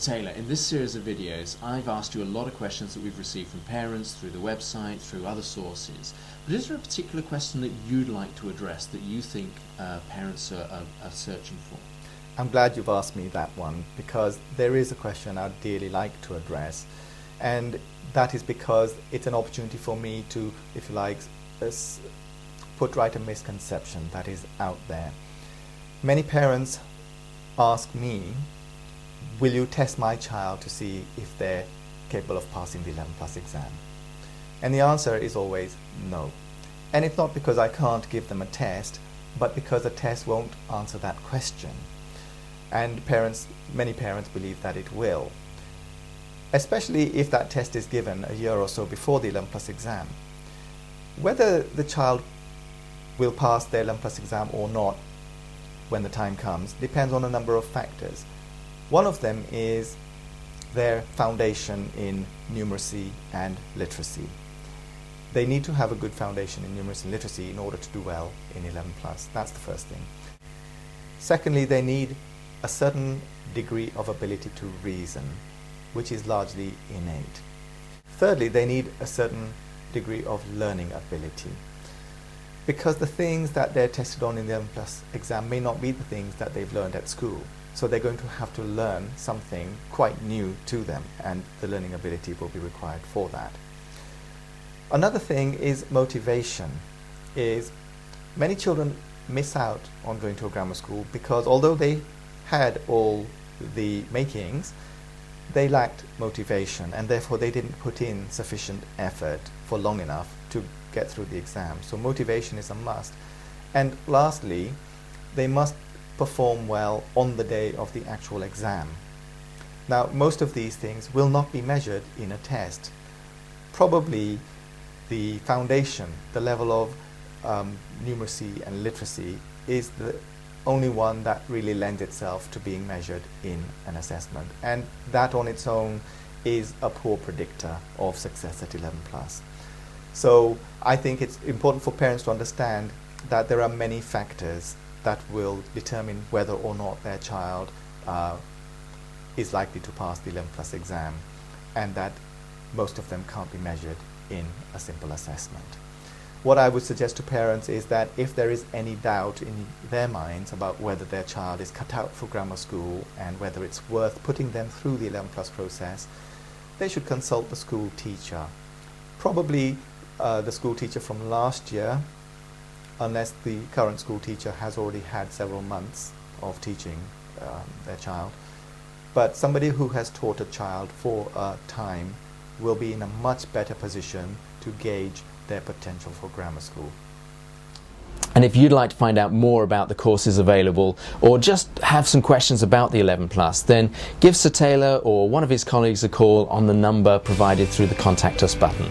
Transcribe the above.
Taylor, in this series of videos I've asked you a lot of questions that we've received from parents, through the website, through other sources. But is there a particular question that you'd like to address that you think parents are searching for? I'm glad you've asked me that one, because there is a question I'd dearly like to address, and that is because it's an opportunity for me to, if you like, put right a misconception that is out there. Many parents ask me, will you test my child to see if they're capable of passing the 11+ exam? And the answer is always no. And it's not because I can't give them a test, but because a test won't answer that question. And many parents believe that it will, especially if that test is given a year or so before the 11+ exam. Whether the child will pass the 11+ exam or not when the time comes depends on a number of factors. One of them is their foundation in numeracy and literacy. They need to have a good foundation in numeracy and literacy in order to do well in 11+. That's the first thing. Secondly, they need a certain degree of ability to reason, which is largely innate. Thirdly, they need a certain degree of learning ability, because the things that they're tested on in the 11+ exam may not be the things that they've learned at school. So they're going to have to learn something quite new to them, and the learning ability will be required for that. Another thing is motivation. Many children miss out on going to a grammar school because although they had all the makings, they lacked motivation, and therefore they didn't put in sufficient effort for long enough to get through the exam. So motivation is a must. And lastly, they must perform well on the day of the actual exam. Now, most of these things will not be measured in a test. Probably the foundation, the level of numeracy and literacy, is the only one that really lends itself to being measured in an assessment, and that on its own is a poor predictor of success at 11+. So I think it's important for parents to understand that there are many factors that will determine whether or not their child is likely to pass the 11+ exam, and that most of them can't be measured in a simple assessment. What I would suggest to parents is that if there is any doubt in their minds about whether their child is cut out for grammar school and whether it's worth putting them through the 11+ process, they should consult the school teacher. Probably the school teacher from last year, unless the current school teacher has already had several months of teaching their child. But somebody who has taught a child for a time will be in a much better position to gauge their potential for grammar school. And if you'd like to find out more about the courses available, or just have some questions about the 11+, then give Sir Taylor or one of his colleagues a call on the number provided through the Contact Us button.